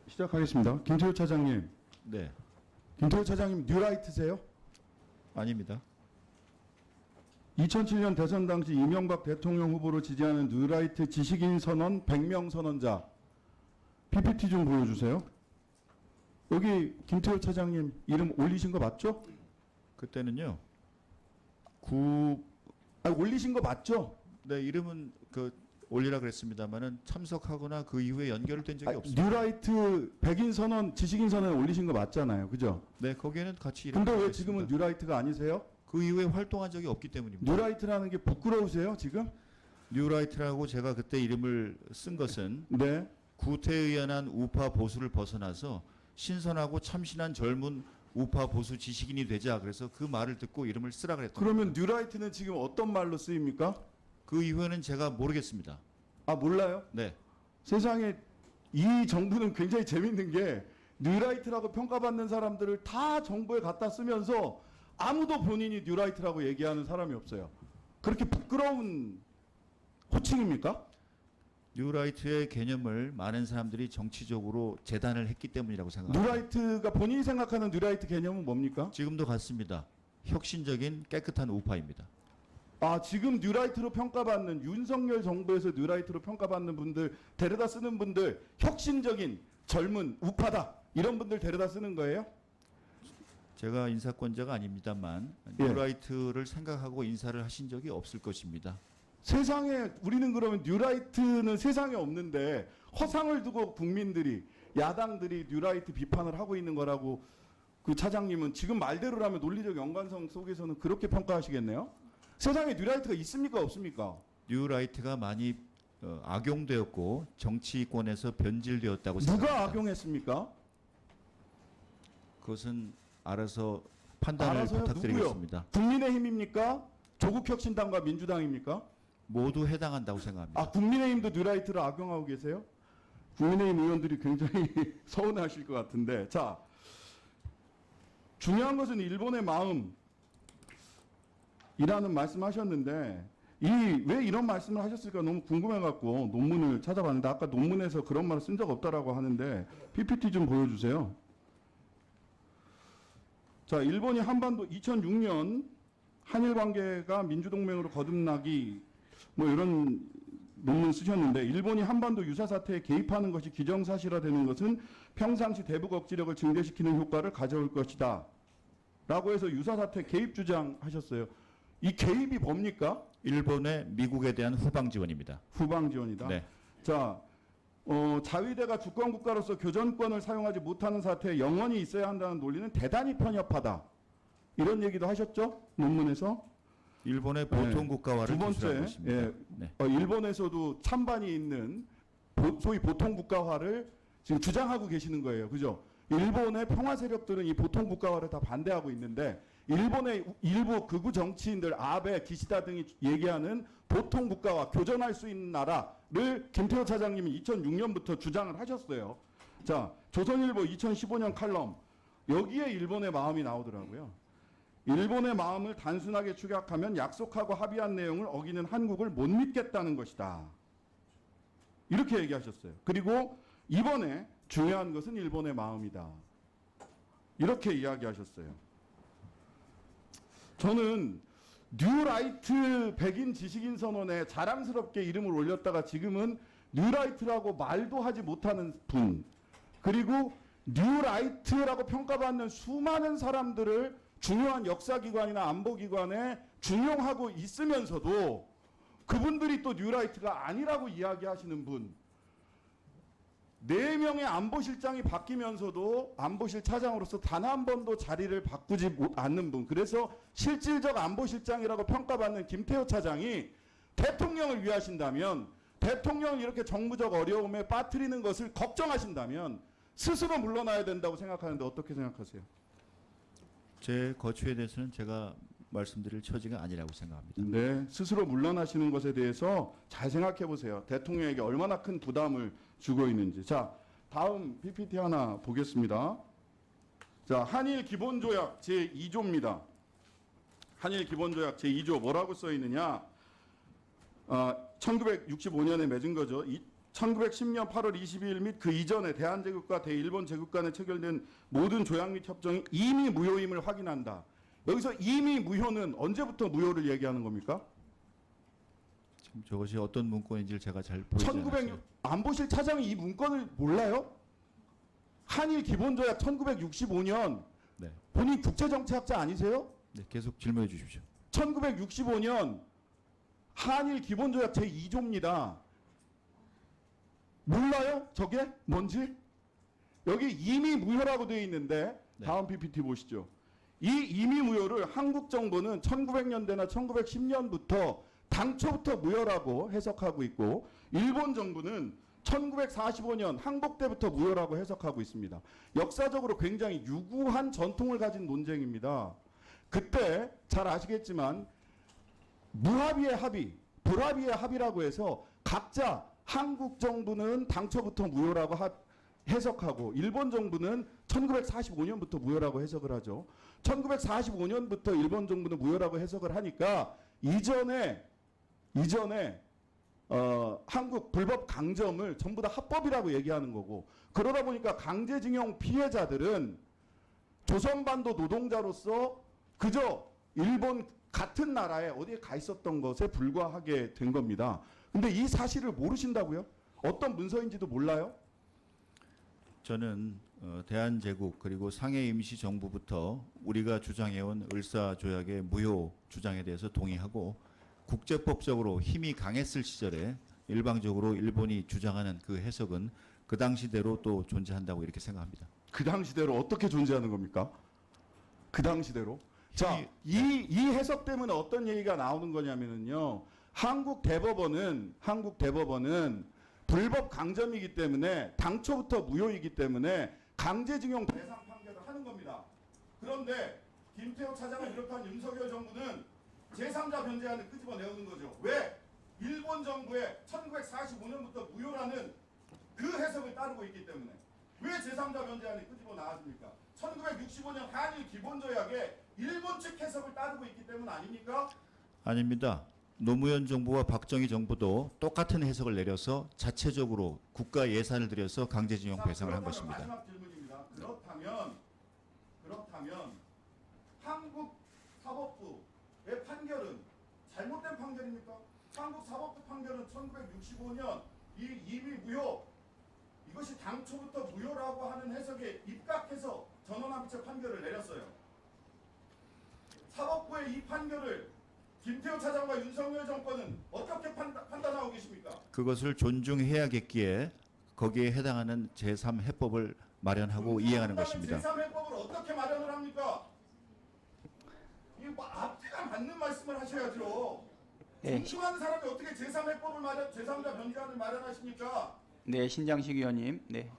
시작하겠습니다. 김태호 차장님. 네, 김태호 차장님 뉴라이트세요? 아닙니다. 2007년 대선 당시 이명박 대통령 후보를 지지하는 뉴라이트 지식인 선언 100명 선언자 PPT 좀 보여주세요. 여기 김태호 차장님 이름 올리신 거 맞죠? 그때는요. 올리신 거 맞죠? 네, 이름은 올리라 그랬습니다만은 참석하거나 그 이후에 연결된 적이 없습니다. 뉴라이트 백인 선언, 지식인 선언 올리신 거 맞잖아요. 그죠? 네, 거기에는 같이 이름. 근데 왜 지금은 뉴라이트가 아니세요? 그 이후에 활동한 적이 없기 때문입니다. 뉴라이트라는 게 부끄러우세요, 지금? 뉴라이트라고 제가 그때 이름을 쓴 것은 네. 구태의연한 우파 보수를 벗어나서 신선하고 참신한 젊은 우파 보수 지식인이 되자, 그래서 그 말을 듣고 이름을 쓰라 그랬던 그러면 겁니다. 뉴라이트는 지금 어떤 말로 쓰입니까? 그 이후에는 제가 모르겠습니다. 아, 몰라요? 네, 세상에 이 정부는 굉장히 재밌는 게 뉴라이트라고 평가받는 사람들을 다 정부에 갖다 쓰면서 아무도 본인이 뉴라이트라고 얘기하는 사람이 없어요. 그렇게 부끄러운 호칭입니까? 뉴라이트의 개념을 많은 사람들이 정치적으로 재단을 했기 때문이라고 생각합니다. 뉴라이트가 본인이 생각하는 뉴라이트 개념은 뭡니까? 지금도 같습니다. 혁신적인 깨끗한 우파입니다. 아, 지금 뉴라이트로 평가받는 윤석열 정부에서 뉴라이트로 평가받는 분들 데려다 쓰는 분들 혁신적인 젊은 우파다 이런 분들 데려다 쓰는 거예요? 제가 인사권자가 아닙니다만 예. 뉴라이트를 생각하고 인사를 하신 적이 없을 것입니다. 세상에 우리는 그러면 뉴라이트는 세상에 없는데 허상을 두고 국민들이 야당들이 뉴라이트 비판을 하고 있는 거라고 그 차장님은 지금 말대로라면 논리적 연관성 속에서는 그렇게 평가하시겠네요? 세상에 뉴라이트가 있습니까 없습니까? 뉴라이트가 많이 악용되었고 정치권에서 변질되었다고 생각합니다. 누가 악용했습니까? 그것은 알아서 판단을 알아서요? 부탁드리겠습니다. 누구요? 국민의힘입니까? 조국혁신당과 민주당입니까? 모두 해당한다고 생각합니다. 아, 국민의힘도 뉴라이트를 악용하고 계세요? 국민의힘 의원들이 굉장히 서운하실 것 같은데. 자, 중요한 것은 일본의 마음이라는 말씀하셨는데 왜 이런 말씀을 하셨을까 너무 궁금해갖고 논문을 찾아봤는데 아까 논문에서 그런 말을 쓴 적 없다라고 하는데 PPT 좀 보여주세요. 자, 일본이 한반도 2006년 한일 관계가 민주동맹으로 거듭나기 뭐 이런 논문 쓰셨는데 일본이 한반도 유사 사태에 개입하는 것이 기정사실화되는 것은 평상시 대북 억지력을 증대시키는 효과를 가져올 것이다. 라고 해서 유사 사태 개입 주장하셨어요. 이 개입이 뭡니까? 일본의 미국에 대한 후방 지원입니다. 후방 지원이다. 네. 자, 자위대가 주권 국가로서 교전권을 사용하지 못하는 사태에 영원히 있어야 한다는 논리는 대단히 편협하다. 이런 얘기도 하셨죠? 논문에서. 일본의 보통 국가화를 두 번째, 기술하고 있습니다. 예, 네. 일본에서도 찬반이 있는 소위 보통 국가화를 지금 주장하고 계시는 거예요. 그죠? 일본의 평화 세력들은 이 보통 국가화를 다 반대하고 있는데 일본의 일부 극우 정치인들 아베, 기시다 등이 얘기하는 보통 국가화, 교전할 수 있는 나라를 김태호 차장님이 2006년부터 주장을 하셨어요. 자, 조선일보 2015년 칼럼 여기에 일본의 마음이 나오더라고요. 일본의 마음을 단순하게 축약하면 약속하고 합의한 내용을 어기는 한국을 못 믿겠다는 것이다. 이렇게 얘기하셨어요. 그리고 이번에 중요한 것은 일본의 마음이다. 이렇게 이야기하셨어요. 저는 뉴라이트 백인 지식인 선언에 자랑스럽게 이름을 올렸다가 지금은 뉴라이트라고 말도 하지 못하는 분, 그리고 뉴라이트라고 평가받는 수많은 사람들을 중요한 역사기관이나 안보기관에 중용하고 있으면서도 그분들이 또 뉴라이트가 아니라고 이야기하시는 분, 4명의 안보실장이 바뀌면서도 안보실 차장으로서 단 한 번도 자리를 바꾸지 않는 분, 그래서 실질적 안보실장이라고 평가받는 김태호 차장이 대통령을 위하신다면, 대통령을 이렇게 정무적 어려움에 빠뜨리는 것을 걱정하신다면 스스로 물러나야 된다고 생각하는데 어떻게 생각하세요? 제 거취에 대해서는 제가 말씀드릴 처지가 아니라고 생각합니다. 네, 스스로 물러나시는 것에 대해서 잘 생각해 보세요. 대통령에게 얼마나 큰 부담을 주고 있는지. 자, 다음 PPT 하나 보겠습니다. 자, 한일 기본조약 제2조입니다. 한일 기본조약 제2조 뭐라고 써 있느냐? 1965년에 맺은 거죠. 1910년 8월 22일 및 그 이전에 대한제국과 대일본 제국 간에 체결된 모든 조약 및 협정이 이미 무효임을 확인한다. 여기서 이미 무효는 언제부터 무효를 얘기하는 겁니까? 지금 저것이 어떤 문건인지를 제가 잘 보이지 1900 않았어요. 안보실 차장이 이 문건을 몰라요? 한일 기본조약 1965년 네. 본인 국제정치학자 아니세요? 네, 계속 질문해 주십시오. 1965년 한일 기본조약 제2조입니다. 몰라요? 저게 뭔지? 여기 이미 무효라고 되어 있는데 네. 다음 PPT 보시죠. 이 이미 무효를 한국 정부는 1900년대나 1910년부터 당초부터 무효라고 해석하고 있고 일본 정부는 1945년 항복 때부터 무효라고 해석하고 있습니다. 역사적으로 굉장히 유구한 전통을 가진 논쟁입니다. 그때 잘 아시겠지만 무합의의 합의, 불합의의 합의라고 해서 각자 한국 정부는 당초부터 무효라고 해석하고 일본 정부는 1945년부터 무효라고 해석을 하죠. 1945년부터 일본 정부는 무효라고 해석을 하니까 이전에 한국 불법 강점을 전부 다 합법이라고 얘기하는 거고 그러다 보니까 강제징용 피해자들은 조선반도 노동자로서 그저 일본 같은 나라에 어디에 가 있었던 것에 불과하게 된 겁니다. 근데 이 사실을 모르신다고요? 어떤 문서인지도 몰라요? 저는 대한제국 그리고 상해 임시정부부터 우리가 주장해온 을사조약의 무효 주장에 대해서 동의하고 국제법적으로 힘이 강했을 시절에 일방적으로 일본이 주장하는 그 해석은 그 당시대로 또 존재한다고 이렇게 생각합니다. 그 당시대로 어떻게 존재하는 겁니까? 그 당시대로? 자, 이 해석 때문에 어떤 얘기가 나오는 거냐면요. 한국 대법원은 불법 강점이기 때문에 당초부터 무효이기 때문에 강제징용 대상 판결을 하는 겁니다. 그런데 김태호 차장을 비롯한 윤석열 정부는 제3자 변제안을 끄집어내오는 거죠. 왜? 일본 정부의 1945년부터 무효라는 그 해석을 따르고 있기 때문에. 왜 제3자 변제안이 끄집어 나왔습니까? 1965년 한일 기본조약에 일본 측 해석을 따르고 있기 때문 아닙니까? 아닙니다. 노무현 정부와 박정희 정부도 똑같은 해석을 내려서 자체적으로 국가 예산을 들여서 강제징용 배상을 한 것입니다. 마지막 질문입니다. 그렇다면 한국 사법부의 판결은 잘못된 판결입니까? 한국 사법부 판결은 1965년 이미 무효 이것이 당초부터 무효라고 하는 해석에 입각해서 전원합의체 판결을 내렸어요. 사법부의 이 판결을 김태호 차장과 윤석열 정권은 어떻게 판단하고 계십니까? 그것을 존중해야겠기에 거기에 해당하는 제3해법을 마련하고 이행하는 것입니다. 제3해법을 어떻게 마련을 합니까? 이거 뭐 앞뒤가 맞는 말씀을 하셔야죠. 네. 존중하는 사람이 어떻게 제3해법을 제3자 변제안을 마련하십니까? 네, 신장식 의원님. 네.